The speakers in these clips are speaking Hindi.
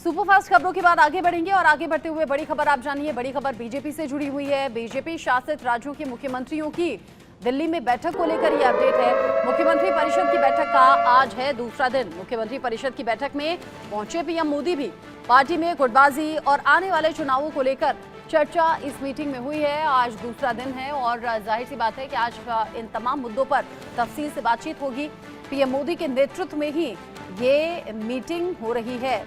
सुपरफास्ट खबरों के बाद आगे बढ़ेंगे और आगे बढ़ते हुए बड़ी खबर आप जानिए। बड़ी खबर बीजेपी से जुड़ी हुई है। बीजेपी शासित राज्यों के मुख्यमंत्रियों की दिल्ली में बैठक को लेकर यह अपडेट है। मुख्यमंत्री परिषद की बैठक का आज है दूसरा दिन। मुख्यमंत्री परिषद की बैठक में पहुंचे पीएम मोदी भी। पार्टी में गुटबाजी और आने वाले चुनावों को लेकर चर्चा इस मीटिंग में हुई है। आज दूसरा दिन है और जाहिर सी बात है कि आज इन तमाम मुद्दों पर तफसील से बातचीत होगी। पीएम मोदी के नेतृत्व में ही ये मीटिंग हो रही है।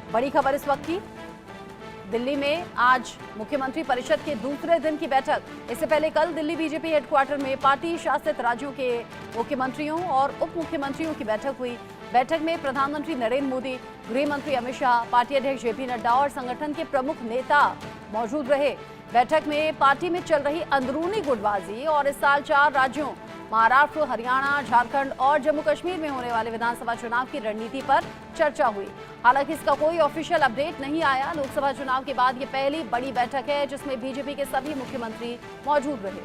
बड़ी खबर इस वक्त की, दिल्ली में आज मुख्यमंत्री परिषद के दूसरे दिन की बैठक। इससे पहले कल दिल्ली बीजेपी हेडक्वार्टर में पार्टी शासित राज्यों के मुख्यमंत्रियों और उप मुख्यमंत्रियों की बैठक हुई। बैठक में प्रधानमंत्री नरेंद्र मोदी, गृह मंत्री अमित शाह, पार्टी अध्यक्ष जेपी नड्डा और संगठन के प्रमुख नेता मौजूद रहे। बैठक में पार्टी में चल रही अंदरूनी गुटबाजी और इस साल 4 राज्यों महाराष्ट्र, हरियाणा, झारखंड और जम्मू कश्मीर में होने वाले विधानसभा चुनाव की रणनीति पर चर्चा हुई। हालांकि इसका कोई ऑफिशियल अपडेट नहीं आया। लोकसभा चुनाव के बाद ये पहली बड़ी बैठक है जिसमें बीजेपी के सभी मुख्यमंत्री मौजूद रहे।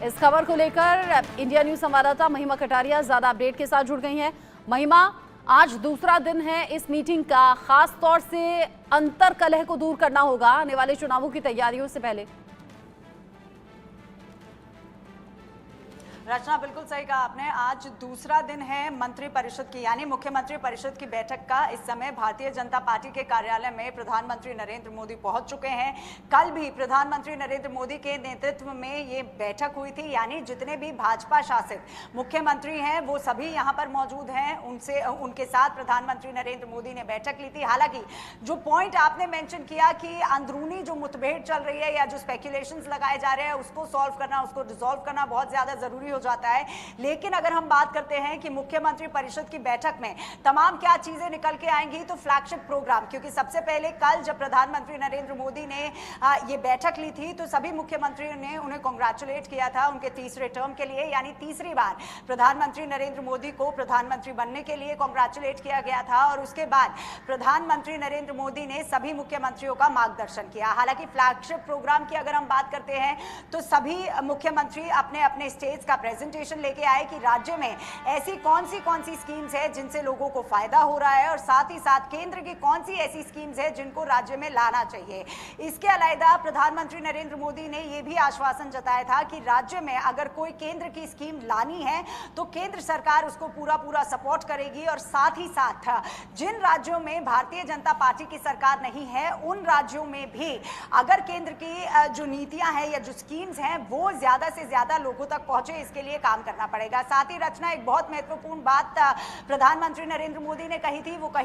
इस खबर को लेकर इंडिया न्यूज संवाददाता महिमा कटारिया ज्यादा अपडेट के साथ जुड़ गई हैं। महिमा, आज दूसरा दिन है इस मीटिंग का, खास तौर से अंतर कलह को दूर करना होगा आने वाले चुनावों की तैयारियों से पहले। रचना, बिल्कुल सही कहा आपने। आज दूसरा दिन है मंत्री परिषद की, यानी मुख्यमंत्री परिषद की बैठक का। इस समय भारतीय जनता पार्टी के कार्यालय में प्रधानमंत्री नरेंद्र मोदी पहुंच चुके हैं। कल भी प्रधानमंत्री नरेंद्र मोदी के नेतृत्व में ये बैठक हुई थी, यानी जितने भी भाजपा शासित मुख्यमंत्री हैं वो सभी यहाँ पर मौजूद हैं। उनके साथ प्रधानमंत्री नरेंद्र मोदी ने बैठक ली थी। हालांकि जो पॉइंट आपने मेंशन किया कि अंदरूनी जो मुठभेड़ चल रही है या जो स्पेकुलेशंस लगाए जा रहे हैं उसको सॉल्व करना, उसको डिसॉल्व करना बहुत ज्यादा जरूरी हो जाता है। लेकिन अगर हम बात करते हैं कि मुख्यमंत्री परिषद की बैठक में तमाम क्या चीजें निकल के आएंगी, तो फ्लैगशिप प्रोग्राम, क्योंकि सबसे पहले कल जब प्रधानमंत्री नरेंद्र मोदी ने ये बैठक ली थी तो सभी मुख्यमंत्रियों ने उन्हें कांग्रेचुलेट किया था उनके तीसरे टर्म के लिए, यानी तीसरी बार प्रधानमंत्री नरेंद्र मोदी को प्रधानमंत्री बनने के लिए कांग्रेचुलेट किया गया था। और उसके बाद प्रधानमंत्री नरेंद्र मोदी ने सभी मुख्यमंत्रियों का मार्गदर्शन किया। हालांकि फ्लैगशिप प्रोग्राम की अगर हम बात करते हैं तो सभी मुख्यमंत्री अपने अपने स्टेट्स का प्रेजेंटेशन लेके आए कि राज्य में ऐसी कौन सी स्कीम्स है जिनसे लोगों को फायदा हो रहा है और साथ ही साथ केंद्र की कौन सी ऐसी स्कीम्स है जिनको राज्य में लाना चाहिए। इसके अलावा प्रधानमंत्री नरेंद्र मोदी ने यह भी आश्वासन जताया था कि राज्य में अगर कोई केंद्र की स्कीम लानी है तो केंद्र सरकार उसको पूरा सपोर्ट करेगी। और साथ ही साथ जिन राज्यों में भारतीय जनता पार्टी की सरकार नहीं है उन राज्यों में भी अगर केंद्र की जो नीतियां हैं या जो स्कीम्स हैं वो ज्यादा से ज्यादा लोगों तक पहुंचे, इसके लिए काम करना पड़ेगा। साथ ही रचना, एक बहुत महत्वपूर्ण बात प्रधानमंत्री नरेंद्र मोदी ने कही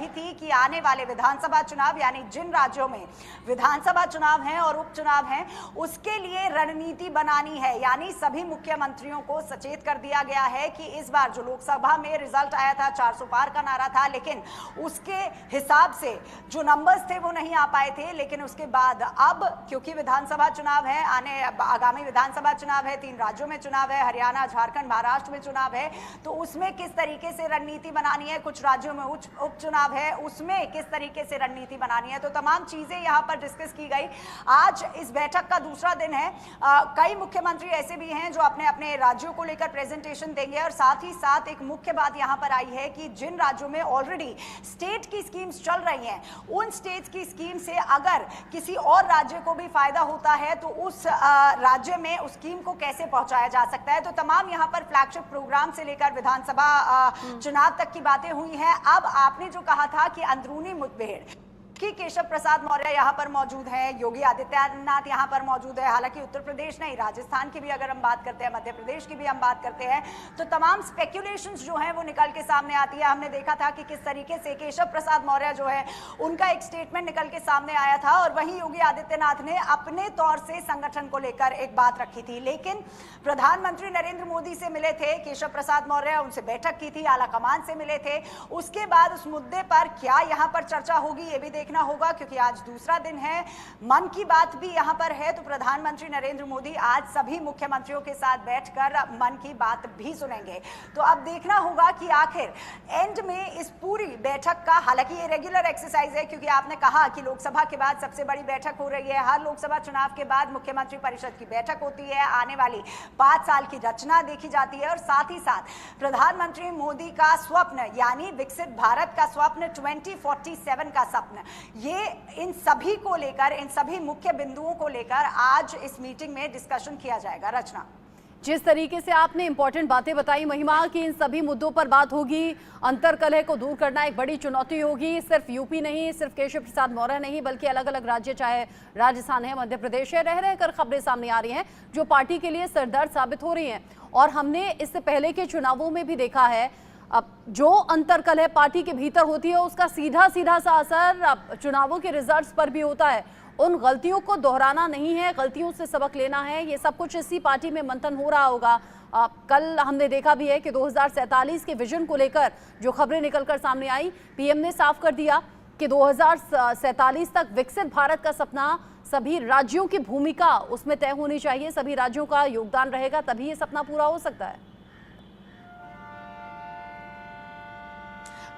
थी कि आने वाले विधानसभा चुनाव, यानी जिन राज्यों में विधानसभा चुनाव हैं और उपचुनाव हैं उसके लिए रणनीति बनानी है। यानी सभी मुख्यमंत्रियों को सचेत कर दिया गया है कि इस बार जो लोकसभा में रिजल्ट आया था 400 पार का नारा था, लेकिन उसके हिसाब से जो नंबर्स थे वो नहीं आ पाए थे। लेकिन उसके बाद अब क्योंकि विधानसभा चुनाव है, आगामी विधानसभा चुनाव है, 3 राज्यों में चुनाव है, हरियाणा, झारखंड, महाराष्ट्र में चुनाव है, तो उसमें किस तरीके से रणनीति बनानी है, कुछ राज्यों में उपचुनाव है उसमें किस तरीके से रणनीति बनानी है, तो तमाम चीजें यहां पर डिस्कस की गई। आज इस बैठक का दूसरा दिन है। कई मुख्यमंत्री ऐसे भी हैं जो अपने अपने राज्यों को लेकर प्रेजेंटेशन देंगे। और साथ ही साथ एक मुख्य बात यहां पर आई है कि जिन राज्यों में ऑलरेडी स्टेट की स्कीम्स चल रही हैं उन स्टेट की स्कीम से अगर किसी और राज्य को भी फायदा होता है तो उस राज्य में उस स्कीम को कैसे पहुंचाया जा सकता है। तो तमाम यहाँ पर फ्लैगशिप प्रोग्राम से लेकर विधानसभा चुनाव तक की बातें हुई हैं। अब आपने जो कहा था कि अंदरूनी मुठभेड़ कि केशव प्रसाद मौर्य यहाँ पर मौजूद हैं, योगी आदित्यनाथ यहाँ पर मौजूद है। हालांकि उत्तर प्रदेश नहीं, राजस्थान की भी अगर हम बात करते हैं, मध्य प्रदेश की भी हम बात करते हैं, तो तमाम स्पेकुलेशंस जो हैं वो निकल के सामने आती है। हमने देखा था कि किस तरीके से केशव प्रसाद मौर्य जो है उनका एक स्टेटमेंट निकल के सामने आया था और वहीं योगी आदित्यनाथ ने अपने तौर से संगठन को लेकर एक बात रखी थी। लेकिन प्रधानमंत्री नरेंद्र मोदी से मिले थे केशव प्रसाद मौर्य, उनसे बैठक की थी, आला कमान से मिले थे। उसके बाद उस मुद्दे पर क्या यहाँ पर चर्चा होगी ये भी देखना देखना होगा, क्योंकि आज दूसरा दिन है, मन की बात भी यहाँ पर है, तो प्रधानमंत्री नरेंद्र मोदी आज सभी मुख्यमंत्रियों के साथ बैठकर मन की बात भी सुनेंगे। तो अब देखना होगा कि आखिर एंड में इस पूरी बैठक का, हालांकि ये रेगुलर एक्सरसाइज है, क्योंकि आपने कहा कि लोकसभा के बाद सबसे बड़ी बैठक हो रही है, हर लोकसभा चुनाव के बाद मुख्यमंत्री परिषद की बैठक होती है, आने वाली 5 साल की रचना देखी जाती है, और साथ ही साथ प्रधानमंत्री मोदी का स्वप्न यानी विकसित भारत का स्वप्न, 2047 का स्वप्न, ये इन सभी को लेकर, इन सभी मुख्य बिंदुओं को लेकर आज इस मीटिंग में डिस्कशन किया जाएगा। रचना, जिस तरीके से आपने इंपॉर्टेंट बातें बताई महिमा कि इन सभी मुद्दों पर बात होगी, अंतरकलह को दूर करना एक बड़ी चुनौती होगी, सिर्फ यूपी नहीं, सिर्फ केशव प्रसाद मौर्य नहीं, बल्कि अलग अलग राज्य, चाहे राजस्थान है, मध्य प्रदेश है, रह रहकर खबरें सामने आ रही हैं जो पार्टी के लिए सरदर्द साबित हो रही हैं। और हमने इससे पहले के चुनावों में भी देखा है, अब जो अंतरकलह पार्टी के भीतर होती है उसका सीधा सीधा सा असर चुनावों के रिजल्ट्स पर भी होता है। उन गलतियों को दोहराना नहीं है, गलतियों से सबक लेना है, ये सब कुछ इसी पार्टी में मंथन हो रहा होगा। कल हमने देखा भी है कि 2047 के विजन को लेकर जो खबरें निकलकर सामने आई, पीएम ने साफ कर दिया कि 2047 तक विकसित भारत का सपना, सभी राज्यों की भूमिका उसमें तय होनी चाहिए, सभी राज्यों का योगदान रहेगा, तभी ये सपना पूरा हो सकता है।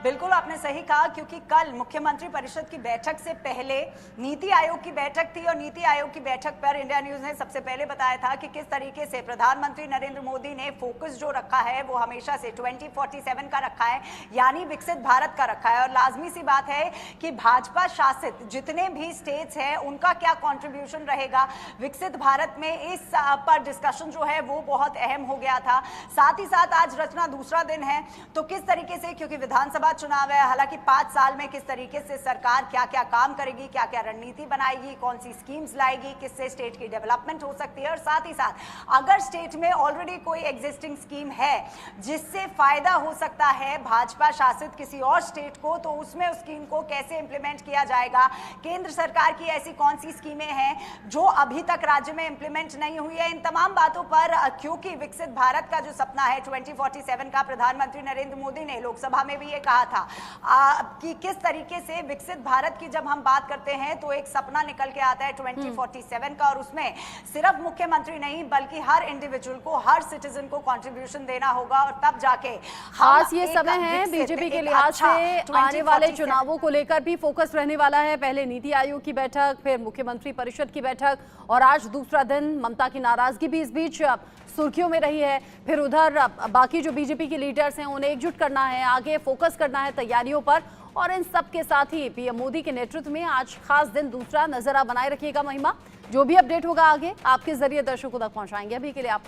बिल्कुल आपने सही कहा, क्योंकि कल मुख्यमंत्री परिषद की बैठक से पहले नीति आयोग की बैठक थी, और नीति आयोग की बैठक पर इंडिया न्यूज ने सबसे पहले बताया था कि किस तरीके से प्रधानमंत्री नरेंद्र मोदी ने फोकस जो रखा है वो हमेशा से 2047 का रखा है, यानी विकसित भारत का रखा है। और लाजमी सी बात है कि भाजपा शासित जितने भी स्टेट्स हैं उनका क्या कॉन्ट्रीब्यूशन रहेगा विकसित भारत में, इस पर डिस्कशन जो है वो बहुत अहम हो गया था। साथ ही साथ आज रचना दूसरा दिन है, तो किस तरीके से, क्योंकि विधानसभा चुनाव है, हालांकि 5 साल में किस तरीके से सरकार क्या क्या काम करेगी, क्या क्या रणनीति बनाएगी, कौन सी स्कीम्स लाएगी, किससे स्टेट की डेवलपमेंट हो सकती है, और साथ ही साथ अगर स्टेट में ऑलरेडी कोई एग्जिस्टिंग स्कीम है जिससे फायदा हो सकता है भाजपा शासित किसी और स्टेट को, तो उसमें उस स्कीम को कैसे इंप्लीमेंट किया जाएगा, केंद्र सरकार की ऐसी कौन सी स्कीमें हैं जो अभी तक राज्य में इंप्लीमेंट नहीं हुई है। इन तमाम बातों पर, क्योंकि विकसित भारत का जो सपना है 2047 का, प्रधानमंत्री नरेंद्र मोदी ने लोकसभा में भी ये कहा था कि किस तरीके से विकसित भारत की जब हम बात करते हैं तो एक सपना निकल के आता है 2047 का, और उसमें सिर्फ मुख्यमंत्री नहीं बल्कि हर इंडिविजुअल को, हर सिटीजन को कंट्रीब्यूशन देना होगा, और तब जाके खास ये समय है बीजेपी के लिहाज से आने वाले चुनावों को लेकर भी फोकस रहने वाला है। पहले नीति आयोग की बैठक, फिर मुख्यमंत्री परिषद की बैठक, और आज दूसरा दिन ममता की नाराजगी भी इस बीच सुर्खियों में रही है। फिर उधर बाकी जो बीजेपी के लीडर्स हैं उन्हें एकजुट करना है, आगे फोकस करना है तैयारियों पर, और इन सब के साथ ही पीएम मोदी के नेतृत्व में आज खास दिन दूसरा। नजर आप बनाए रखिएगा महिमा, जो भी अपडेट होगा आगे आपके जरिए दर्शकों तक पहुंचाएंगे। अभी के लिए आपका